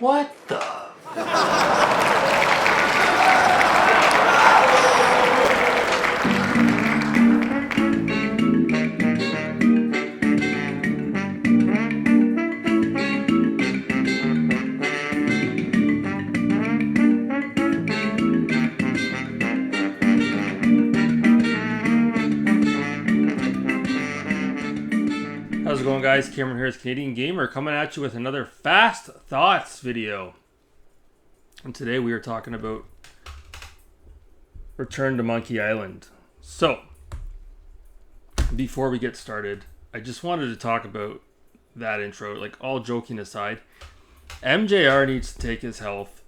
What the? How's it going, guys? Cameron here, Canadian Gamer, coming at you with another Fast Thoughts video. And today we are talking about Return to Monkey Island. So, before we get started, I just wanted to talk about that intro. Like, all joking aside, MJR needs to take his health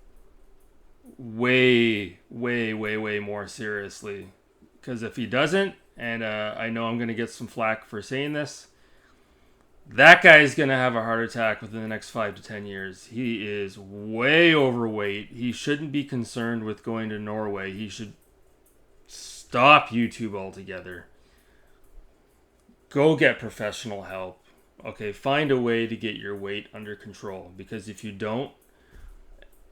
way more seriously. Because if he doesn't, and I know I'm going to get some flack for saying this, that guy is going to have a heart attack within the next 5 to 10 years. He is way overweight. He shouldn't be concerned with going to Norway. He should stop YouTube altogether. Go get professional help. Okay, find a way to get your weight under control. Because if you don't,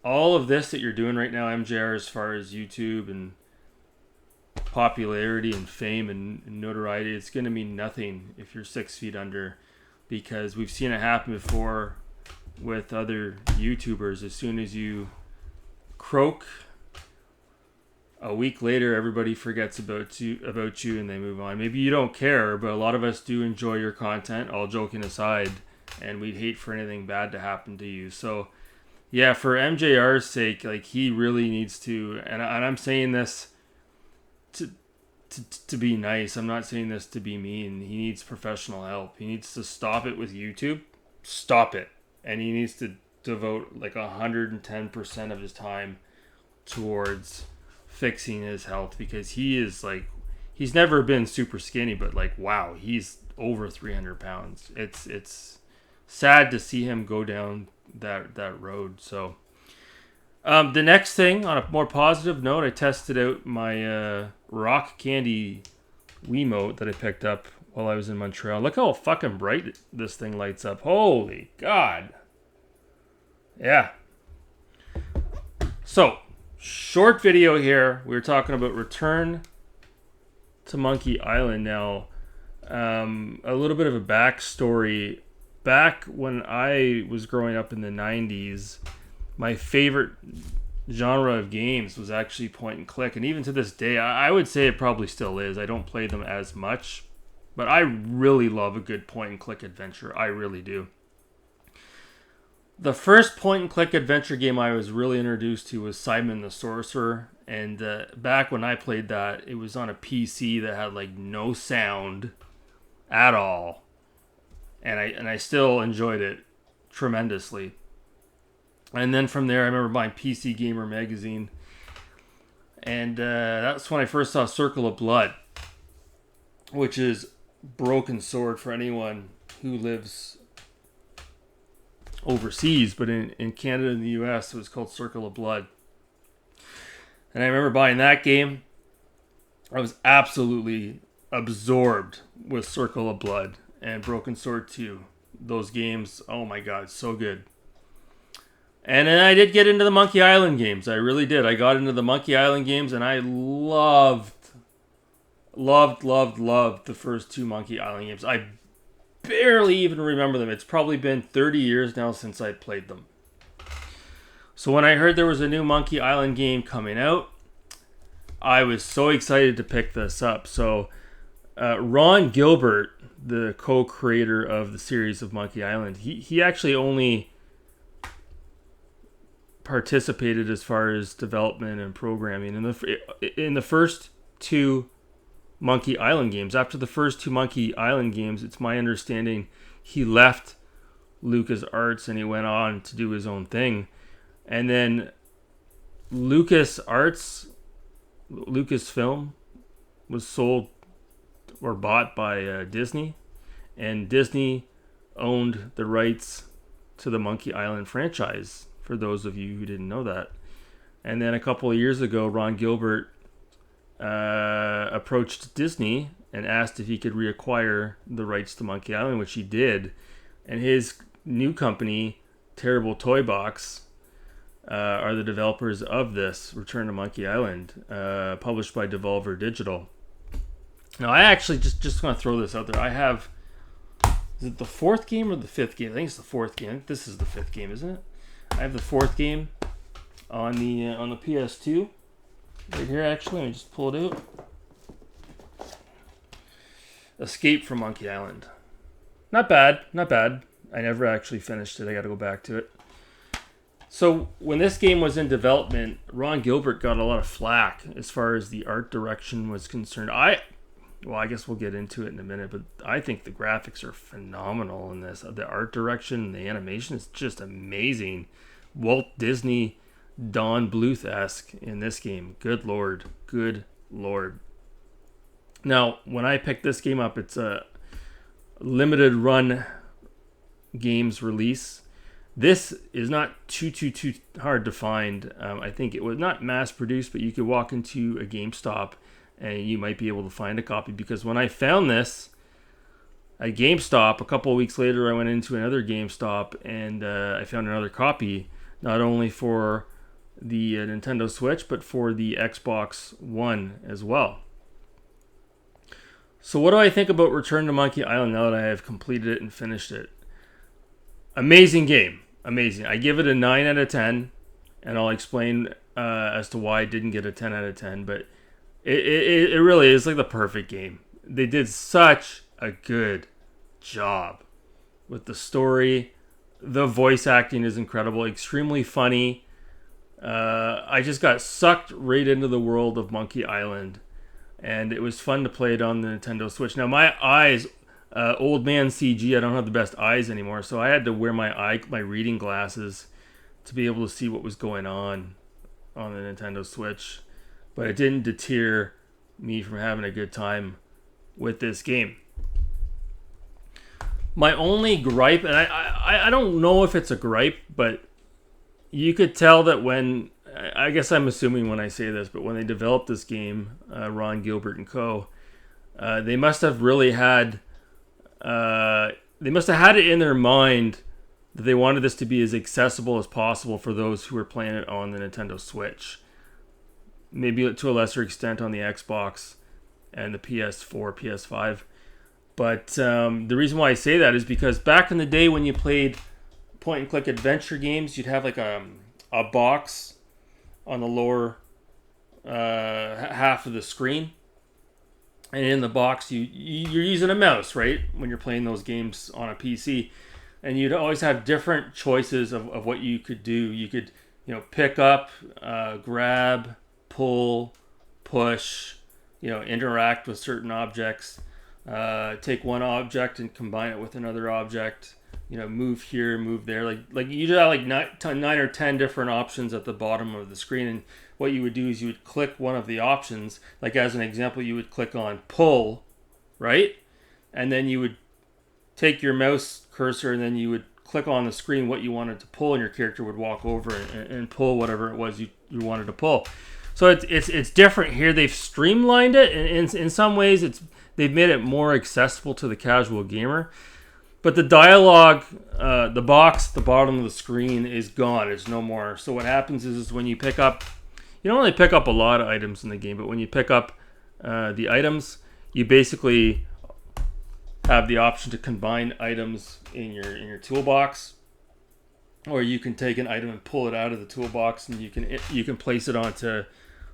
all of this that you're doing right now, MJR, as far as YouTube and popularity and fame and notoriety, it's going to mean nothing if you're 6 feet under. Because we've seen it happen before with other YouTubers. As soon as you croak, a week later everybody forgets about you and they move on. Maybe you don't care, but a lot of us do enjoy your content, all joking aside, and we'd hate for anything bad to happen to you. So yeah, for MJR's sake, like, he really needs to, and I'm saying this to be nice. I'm not saying this to be mean. He needs professional help. He needs to stop it with YouTube. Stop it. And he needs to devote like 110% of his time towards fixing his health, because he is like, he's never been super skinny, but like, wow, he's over 300 pounds. It's sad to see him go down that road. So the next thing, on a more positive note, I tested out my rock candy Wiimote that I picked up while I was in Montreal. Look how fucking bright this thing lights up. Holy God. Yeah. So, short video here. We were talking about Return to Monkey Island. Now, a little bit of a backstory. Back when I was growing up in the 90s, my favorite genre of games was actually point and click. And even to this day, I would say it probably still is. I don't play them as much, but I really love a good point and click adventure. I really do. The first point and click adventure game I was really introduced to was Simon the Sorcerer. And back when I played that, it was on a PC that had like no sound at all. And I still enjoyed it tremendously. And then from there, I remember buying PC Gamer magazine. And that's when I first saw Circle of Blood, which is Broken Sword for anyone who lives overseas. But in Canada and the US, it was called Circle of Blood. And I remember buying that game. I was absolutely absorbed with Circle of Blood and Broken Sword 2. Those games, oh my God, so good. And then I did get into the Monkey Island games. I really did. I got into the Monkey Island games, and I loved the first 2 Monkey Island games. I barely even remember them. It's probably been 30 years now since I played them. So when I heard there was a new Monkey Island game coming out, I was so excited to pick this up. So Ron Gilbert, the co-creator of the series of Monkey Island, he actually only participated as far as development and programming in the first 2 Monkey Island games. After the first 2 Monkey Island games, it's my understanding he left LucasArts and he went on to do his own thing. And then Lucasfilm was sold or bought by Disney, and Disney owned the rights to the Monkey Island franchise, for those of you who didn't know that. And then a couple of years ago, Ron Gilbert approached Disney and asked if he could reacquire the rights to Monkey Island, which he did. And his new company, Terrible Toy Box, are the developers of this Return to Monkey Island, published by Devolver Digital. Now, I actually just going to throw this out there. I have, is it the fourth game or the fifth game? I think it's the fourth game. I think this is the fifth game, isn't it? I have the fourth game on the PS2 right here. Actually, let me just pull it out. Escape from Monkey Island. Not bad. I never actually finished it. I got to go back to it. So when this game was in development, Ron Gilbert got a lot of flack as far as the art direction was concerned. I guess we'll get into it in a minute, but I think the graphics are phenomenal in this. The art direction, the animation is just amazing. Walt Disney, Don Bluth-esque in this game. Good Lord. Now, when I picked this game up, it's a limited run games release. This is not too hard to find. I think it was not mass produced, but you could walk into a GameStop and you might be able to find a copy, because when I found this at GameStop, a couple of weeks later I went into another GameStop and I found another copy, not only for the Nintendo Switch, but for the Xbox One as well. So what do I think about Return to Monkey Island now that I have completed it and finished it? Amazing game. Amazing. I give it a 9 out of 10, and I'll explain as to why I didn't get a 10 out of 10, but it really is like the perfect game. They did such a good job with the story. The voice acting is incredible, extremely funny. I just got sucked right into the world of Monkey Island, and it was fun to play it on the Nintendo Switch. Now, my eyes, old man CG, I don't have the best eyes anymore, so I had to wear my reading glasses to be able to see what was going on the Nintendo Switch. But it didn't deter me from having a good time with this game. My only gripe, and I don't know if it's a gripe, but you could tell that when, I guess I'm assuming when I say this, but when they developed this game, Ron Gilbert and co., they must have really had, it in their mind that they wanted this to be as accessible as possible for those who were playing it on the Nintendo Switch. Maybe to a lesser extent on the Xbox and the PS4, PS5. But the reason why I say that is because back in the day when you played point-and-click adventure games, you'd have like a box on the lower half of the screen. And in the box, you're using a mouse, right? When you're playing those games on a PC. And you'd always have different choices of what you could do. You could, pick up, grab, pull, push, interact with certain objects, take one object and combine it with another object, move here, move there. Like you have like 9 or 10 different options at the bottom of the screen. And what you would do is you would click one of the options. Like as an example, you would click on pull, right? And then you would take your mouse cursor and then you would click on the screen what you wanted to pull, and your character would walk over and pull whatever it was you wanted to pull. So it's different here. They've streamlined it, and in some ways they've made it more accessible to the casual gamer. But the dialogue, the box at the bottom of the screen is gone. It's no more. So what happens is when you pick up, you don't really pick up a lot of items in the game, but when you pick up the items, you basically have the option to combine items in your toolbox, or you can take an item and pull it out of the toolbox, and you can place it onto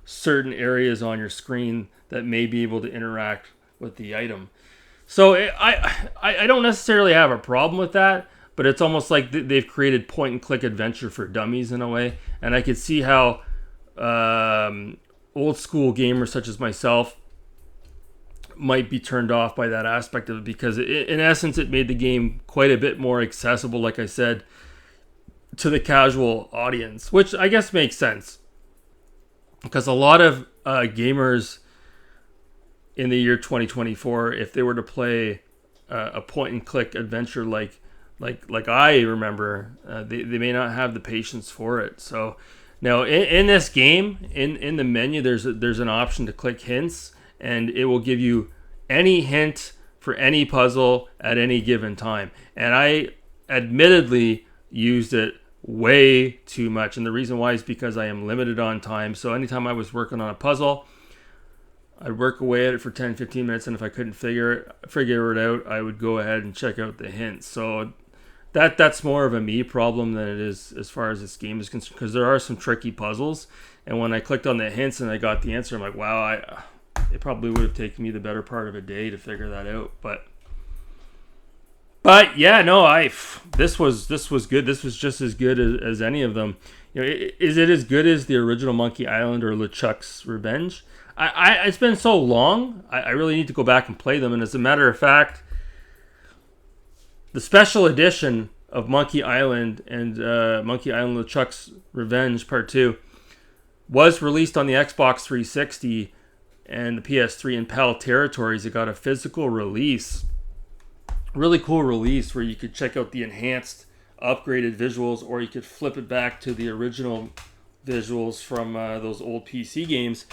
certain areas on your screen that may be able to interact with the item. So I don't necessarily have a problem with that, but it's almost like they've created point and click adventure for dummies in a way, and I could see how old school gamers such as myself might be turned off by that aspect of it, because in essence it made the game quite a bit more accessible, like I said, to the casual audience, which I guess makes sense, because a lot of gamers in the year 2024, if they were to play a point and click adventure like I remember, they may not have the patience for it. So now in this game, in the menu, there's an option to click hints, and it will give you any hint for any puzzle at any given time. And I admittedly used it way too much. And the reason why is because I am limited on time. So anytime I was working on a puzzle, I'd work away at it for 10, 15 minutes. And if I couldn't figure it out, I would go ahead and check out the hints. So that's more of a me problem than it is as far as this game is concerned, because there are some tricky puzzles. And when I clicked on the hints and I got the answer, I'm like, wow, it probably would have taken me the better part of a day to figure that out. But yeah, no, this was good. This was just as good as any of them. You know, is it as good as the original Monkey Island or LeChuck's Revenge? It's been so long. I really need to go back and play them. And as a matter of fact, the special edition of Monkey Island and Monkey Island LeChuck's Revenge Part 2 was released on the Xbox 360 and the PS3 in PAL territories. It got a physical release. Really cool release where you could check out the enhanced, upgraded visuals, or you could flip it back to the original visuals from those old PC games.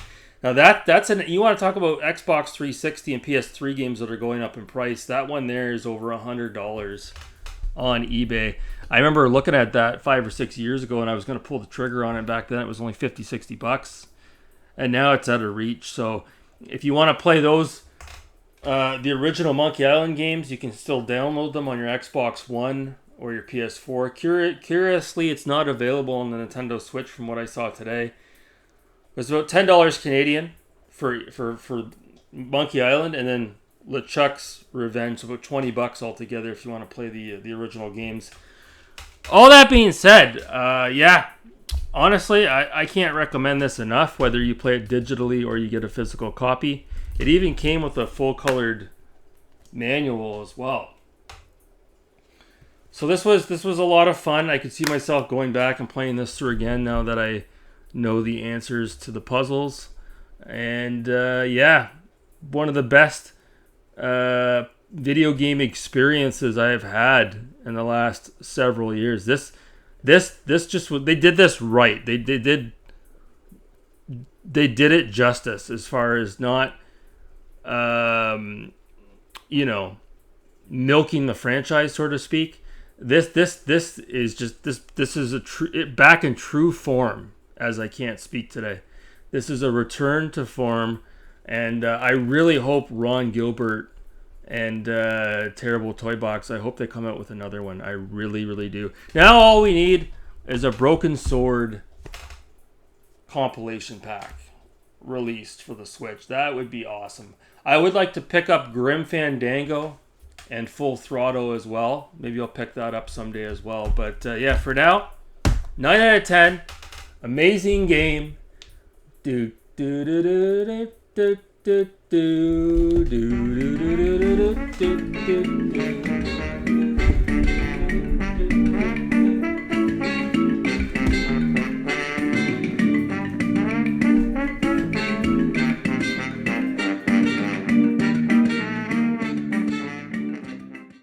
Now you want to talk about Xbox 360 and PS3 games that are going up in price. That one there is over $100 on eBay. I remember looking at that 5 or 6 years ago, and I was going to pull the trigger on it. Back then it was only $50-$60, and now it's out of reach. So if you want to play those the original Monkey Island games, you can still download them on your Xbox One or your PS4. Curiously, it's not available on the Nintendo Switch from what I saw today. It was about $10 Canadian for Monkey Island, and then LeChuck's Revenge, about $20 altogether if you want to play the original games. All that being said, yeah, honestly, I can't recommend this enough, whether you play it digitally or you get a physical copy. It even came with a full-colored manual as well. So this was a lot of fun. I could see myself going back and playing this through again now that I know the answers to the puzzles. And yeah, one of the best video game experiences I have had in the last several years. This just, they did this right. They did it justice as far as not milking the franchise, so to speak. This is just this is back in true form, as I can't speak today. This is a return to form, and I really hope Ron Gilbert and Terrible Toy Box, I hope they come out with another one. I really, really do. Now all we need is a Broken Sword compilation pack released for the Switch. That would be awesome. I would like to pick up Grim Fandango and Full Throttle as well. Maybe I'll pick that up someday as well. But yeah, for now, 9 out of 10. Amazing game. Do do do do do do do do do do do do do do.